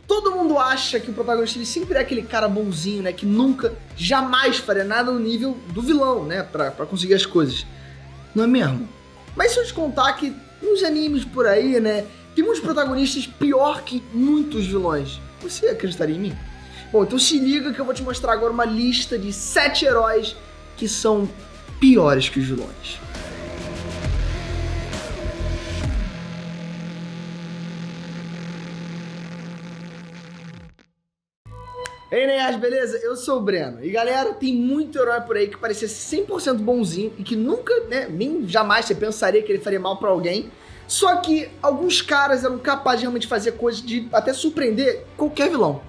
todo mundo acha que o protagonista ele sempre é aquele cara bonzinho, né? Que nunca, jamais faria nada no nível do vilão, né? Pra conseguir as coisas. Não é mesmo? Mas se eu te contar que nos animes por aí, né? Tem muitos protagonistas pior que muitos vilões. Você acreditaria em mim? Bom, então se liga que eu vou te mostrar agora uma lista de 7 heróis que são piores que os vilões. Ei, nerds, beleza? Eu sou o Breno. E galera, tem muito herói por aí que parecia 100% bonzinho e que nunca, né, nem jamais você pensaria que ele faria mal pra alguém. Só que alguns caras eram capazes de realmente fazer coisas de até surpreender qualquer vilão.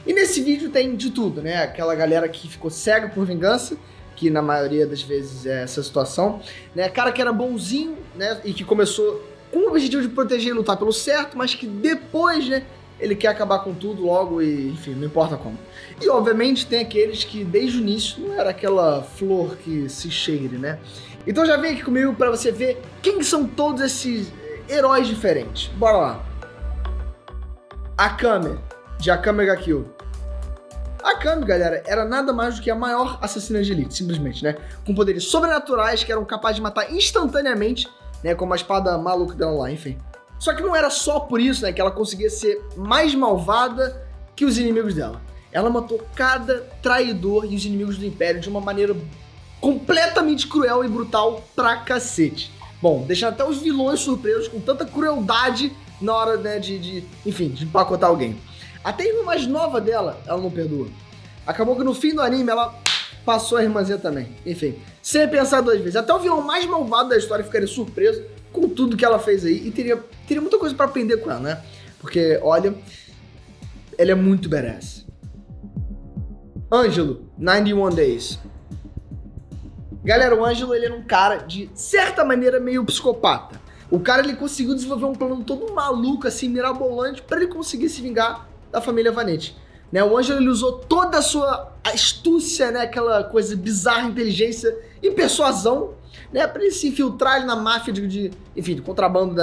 E nesse vídeo tem de tudo, né? Aquela galera que ficou cega por vingança, que na maioria das vezes é essa situação, né? Cara que era bonzinho, né? E que começou com o objetivo de proteger e lutar pelo certo, mas que depois, né? Ele quer acabar com tudo logo e, enfim, não importa como. E, obviamente, tem aqueles que, desde o início, não era aquela flor que se cheire, né? Então já vem aqui comigo pra você ver quem são todos esses heróis diferentes. Bora lá. Akame, de Akame ga Kill. Akame, galera, era nada mais do que a maior assassina de elite, simplesmente, né? Com poderes sobrenaturais que eram capazes de matar instantaneamente, né? Como a espada maluca dela lá, enfim. Só que não era só por isso, né, que ela conseguia ser mais malvada que os inimigos dela. Ela matou cada traidor e os inimigos do Império de uma maneira completamente cruel e brutal pra cacete. Bom, deixando até os vilões surpresos com tanta crueldade na hora, né, enfim, de empacotar alguém. Até a irmã mais nova dela, ela não perdoa. Acabou que no fim do anime ela passou a irmãzinha também. Enfim, sem pensar 2 vezes. Até o vilão mais malvado da história ficaria surpreso com tudo que ela fez aí e teria muita coisa pra aprender com ela, né? Porque, olha, ela é muito badass. Ângelo, 91 Days. Galera, o Ângelo, ele era um cara de certa maneira meio psicopata. O cara, ele conseguiu desenvolver um plano todo maluco, assim, mirabolante, pra ele conseguir se vingar da família Vanetti. Né? O Ângelo, ele usou toda a sua astúcia, né? Aquela coisa bizarra, inteligência e persuasão, né? Pra ele se infiltrar ali na máfia enfim, de contrabando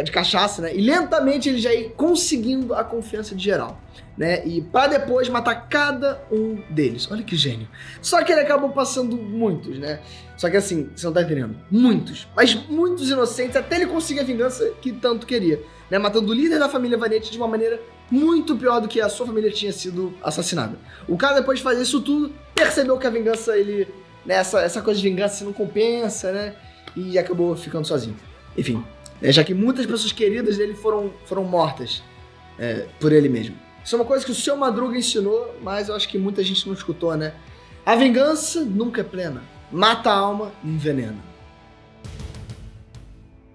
de cachaça, né? E lentamente ele já ia conseguindo a confiança de geral, né? E pra depois matar cada um deles. Olha que gênio. Só que ele acabou passando muitos, né? Só que assim, você não tá entendendo. Muitos, mas muitos inocentes, até ele conseguir a vingança que tanto queria, né? Matando o líder da família Vanetti de uma maneira muito pior do que a sua família tinha sido assassinada. O cara, depois de fazer isso tudo, percebeu que a vingança, ele... Né, essa coisa de vingança não compensa, né? E acabou ficando sozinho. Enfim, já que muitas pessoas queridas dele foram mortas por ele mesmo. Isso é uma coisa que o seu Madruga ensinou, mas eu acho que muita gente não escutou, né? A vingança nunca é plena. Mata a alma e envenena.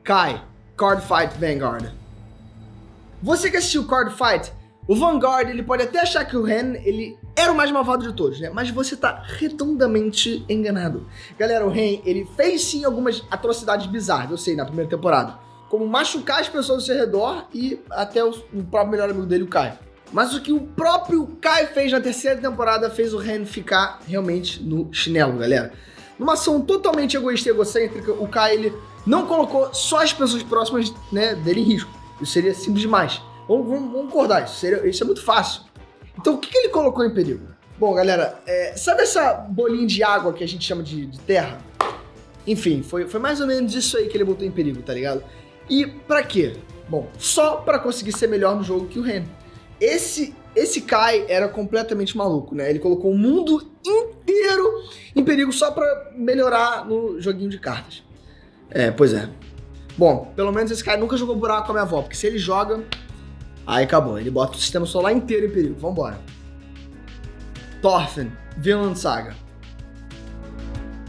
Kai, Card Fight Vanguard. Você que assistiu Card Fight, o Vanguard, ele pode até achar que o Ren, ele era o mais malvado de todos, né? Mas você tá redondamente enganado. Galera, o Ren, ele fez sim algumas atrocidades bizarras, eu sei, na primeira temporada. Como machucar as pessoas ao seu redor e até o próprio melhor amigo dele, o Kai. Mas o que o próprio Kai fez na terceira temporada fez o Ren ficar realmente no chinelo, galera. Numa ação totalmente egoísta e egocêntrica, o Kai, ele não colocou só as pessoas próximas, né, dele em risco. Isso seria simples demais. Vamos concordar, isso é muito fácil. Então, o que ele colocou em perigo? Bom, galera, sabe essa bolinha de água que a gente chama de terra? Enfim, foi mais ou menos isso aí que ele botou em perigo, tá ligado? E pra quê? Bom, só pra conseguir ser melhor no jogo que o Ren. Esse Kai era completamente maluco, né? Ele colocou o mundo inteiro em perigo só pra melhorar no joguinho de cartas. Pois é. Bom, pelo menos esse Kai nunca jogou buraco com a minha avó, porque se ele joga... Aí acabou, ele bota o sistema solar inteiro em perigo. Vambora. Thorfinn, Vinland Saga.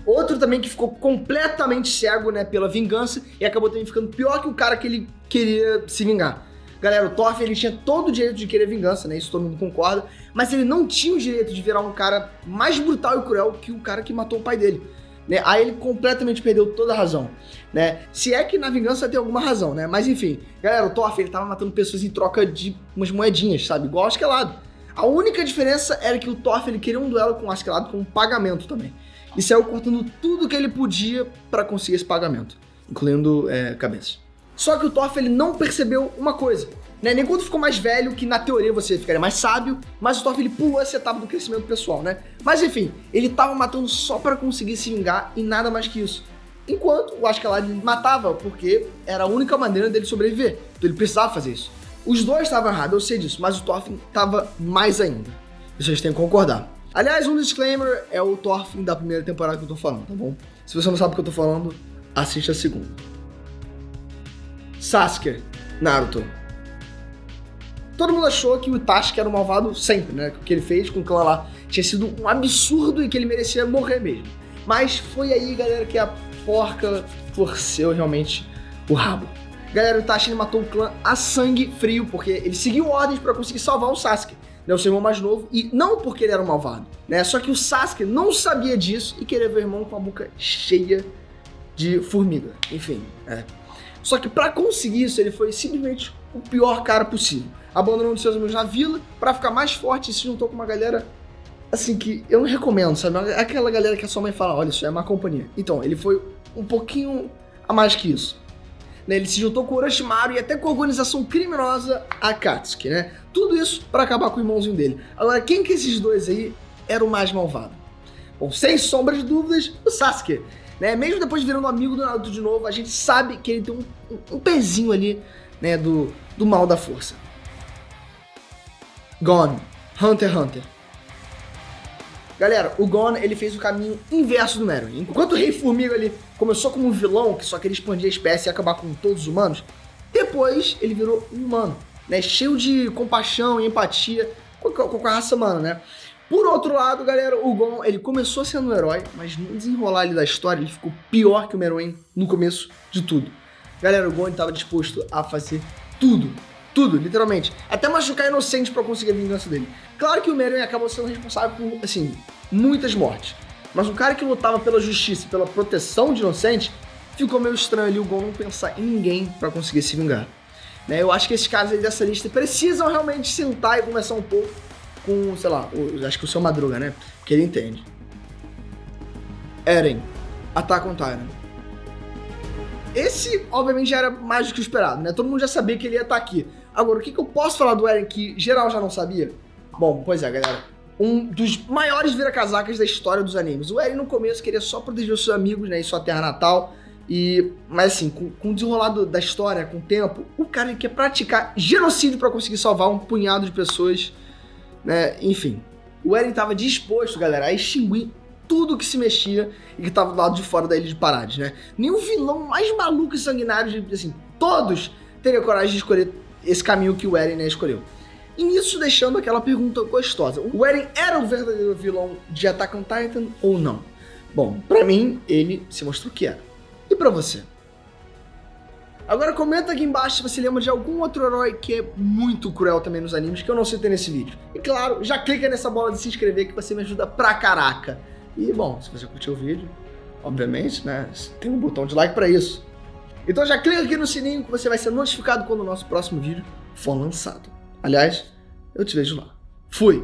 Outro também que ficou completamente cego, né, pela vingança e acabou também ficando pior que o cara que ele queria se vingar. Galera, o Thorfinn, ele tinha todo o direito de querer vingança, né, isso todo mundo concorda, mas ele não tinha o direito de virar um cara mais brutal e cruel que o cara que matou o pai dele. Né? Aí ele completamente perdeu toda a razão, né? Se é que na vingança tem alguma razão, né? Mas enfim, galera, o Thorfinn, ele tava matando pessoas em troca de umas moedinhas, sabe? Igual o Askeladd. A única diferença era que o Thorfinn, ele queria um duelo com o Askeladd com um pagamento também. E saiu cortando tudo que ele podia pra conseguir esse pagamento, incluindo cabeças. Só que o Thorfinn, ele não percebeu uma coisa, né? Nem quando ficou mais velho, que na teoria você ficaria mais sábio, mas o Thorfinn ele pulou essa etapa do crescimento pessoal, né? Mas enfim, ele tava matando só pra conseguir se vingar e nada mais que isso. Enquanto o Askeladd matava porque era a única maneira dele sobreviver, então ele precisava fazer isso. Os dois estavam errados, eu sei disso, mas o Thorfinn tava mais ainda. Isso a gente tem que concordar. Aliás, um disclaimer é o Thorfinn da primeira temporada que eu tô falando, tá bom? Se você não sabe o que eu tô falando, assiste a segunda. Sasuke, Naruto. Todo mundo achou que o Itachi era um malvado sempre, né? Que o que ele fez com o clã lá tinha sido um absurdo e que ele merecia morrer mesmo. Mas foi aí, galera, que a porca torceu realmente o rabo. Galera, o Itachi ele matou o clã a sangue frio, porque ele seguiu ordens pra conseguir salvar o Sasuke, né, o seu irmão mais novo, e não porque ele era um malvado, né? Só que o Sasuke não sabia disso e queria ver o irmão com a boca cheia de formiga. Enfim, Só que pra conseguir isso, ele foi simplesmente o pior cara possível. Abandonou seus amigos na vila pra ficar mais forte e se juntou com uma galera, assim, que eu não recomendo, sabe? Aquela galera que a sua mãe fala, olha, isso é má companhia. Então, ele foi um pouquinho a mais que isso. Né? Ele se juntou com o Orochimaru e até com a organização criminosa Akatsuki, né? Tudo isso pra acabar com o irmãozinho dele. Agora, quem que esses dois aí era o mais malvado? Bom, sem sombra de dúvidas, o Sasuke. Né? Mesmo depois de virando amigo do Naruto de novo, a gente sabe que ele tem um pezinho ali, né, do mal da força. Gon, Hunter x Hunter. Galera, o Gon, ele fez o caminho inverso do Meruem. Enquanto o Rei Formiga ali começou como um vilão, que só queria expandir a espécie e acabar com todos os humanos, depois ele virou um humano, né, cheio de compaixão e empatia com a raça humana, né? Por outro lado, galera, o Gon, ele começou sendo um herói, mas no desenrolar ali da história, ele ficou pior que o Meruem no começo de tudo. Galera, o Gon estava disposto a fazer tudo, literalmente. Até machucar inocentes pra conseguir a vingança dele. Claro que o Meruem acabou sendo responsável por, assim, muitas mortes. Mas um cara que lutava pela justiça e pela proteção de inocentes, ficou meio estranho ali o Gon não pensar em ninguém pra conseguir se vingar. Né? Eu acho que esses caras aí dessa lista precisam realmente sentar e conversar um pouco com, sei lá, acho que o seu Madruga, né? Porque ele entende. Eren, Attack on Titan. Esse, obviamente, já era mais do que o esperado, né? Todo mundo já sabia que ele ia estar aqui. Agora, o que eu posso falar do Eren que geral já não sabia? Bom, pois é, galera. Um dos maiores vira-casacas da história dos animes. O Eren, no começo, queria só proteger os seus amigos, né? E sua terra natal. Mas, assim, com o desenrolar da história, com o tempo, o cara ele quer praticar genocídio pra conseguir salvar um punhado de pessoas, né? Enfim. O Eren tava disposto, galera, a extinguir tudo que se mexia e que tava do lado de fora da Ilha de Parades, né? Nenhum vilão mais maluco e sanguinário, assim, todos teriam coragem de escolher esse caminho que o Eren, né, escolheu. E nisso deixando aquela pergunta gostosa. O Eren era o verdadeiro vilão de Attack on Titan ou não? Bom, pra mim, ele se mostrou que era. E pra você? Agora comenta aqui embaixo se você lembra de algum outro herói que é muito cruel também nos animes, que eu não citei nesse vídeo. E claro, já clica nessa bola de se inscrever que você me ajuda pra caraca. E bom, se você curtiu o vídeo, obviamente, né, tem um botão de like pra isso. Então já clica aqui no sininho que você vai ser notificado quando o nosso próximo vídeo for lançado. Aliás, eu te vejo lá. Fui!